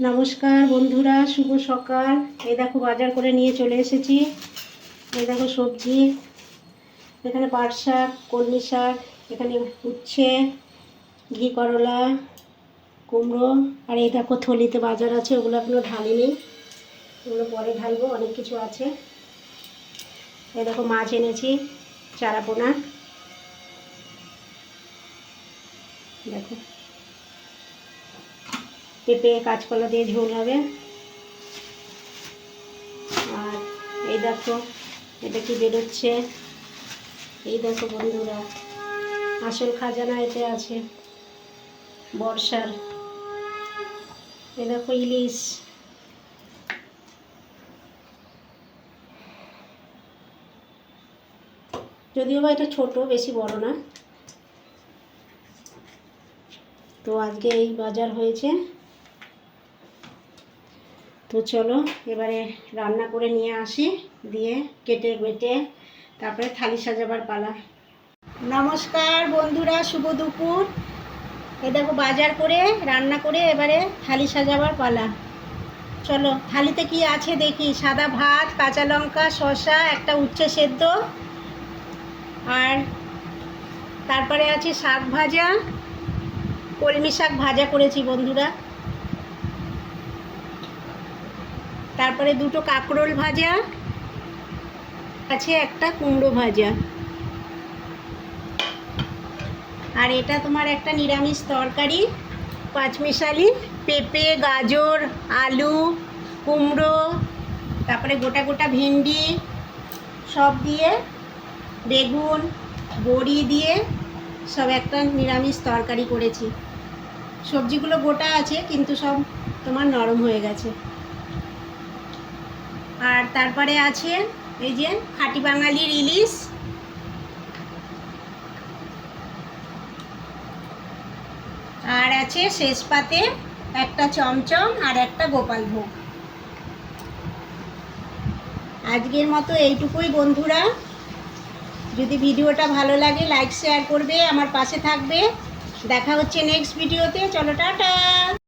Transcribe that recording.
নমস্কার বন্ধুরা, শুভ সকাল। এই দেখো বাজার করে নিয়ে চলে এসেছি। এই দেখো সবজি, এখানে পাট শাক, কলমি শাক, এখানে উচ্ছে, ঘি করলা, কুমড়ো, আর এই দেখো থলিতে বাজার আছে, ওগুলো এখনো ঢালিনি, ওগুলো পরে ঢালবো, অনেক কিছু আছে। এই দেখো মাছ এনেছি, চারাপোনা, দেখো পেঁপে কাঁচকলা দিয়ে ঝোল হবে। আর এই দেখো এটা কি বেরোচ্ছে, এই দেখো বন্ধুরা, আসল খাজানা এতে আছে, বর্ষার। এই দেখো ইলিশ, যদিও বা এটা ছোট, বেশি বড় না। তো আজকে এই বাজার হয়েছে। তো চলো এবারে রান্না করে নিয়ে আসি, দিয়ে কেটে বেটে তারপরে থালি সাজাবার পালা। নমস্কার বন্ধুরা, শুভ দুপুর। এই দেখো বাজার করে রান্না করে এবারে থালি সাজাবার পালা। চলো থালিতে কি আছে দেখি। সাদা ভাত, কাঁচা লঙ্কা, শসা, একটা উচ্ছে সেদ্ধ, আর তারপরে আছে শাক ভাজা, কলমি শাক ভাজা করেছি বন্ধুরা, তারপরে দুটো কাঁকরোল ভাজা আছে, একটা কুমড়ো ভাজা, আর এটা তোমার একটা নিরামিষ তরকারি, পাঁচমিশালি, পেঁপে, গাজর, আলু, কুমড়ো, তারপরে গোটা গোটা ভেন্ডি সব দিয়ে, বেগুন, বড়ি দিয়ে সব একটা নিরামিষ তরকারি করেছি। সবজিগুলো গোটা আছে কিন্তু সব তোমার নরম হয়ে গেছে। আর তারপরে আছে এই যে খাঁটি বাঙালির ইলিশ, আর আছে শেষ পাতে একটা চমচম আর একটা গোপাল ভোগ। আজকের মতো এইটুকুই বন্ধুরা। যদি ভিডিওটা ভালো লাগে লাইক শেয়ার করবে, আমার পাশে থাকবে। দেখা হচ্ছে নেক্সট ভিডিওতে। চলো টাটা।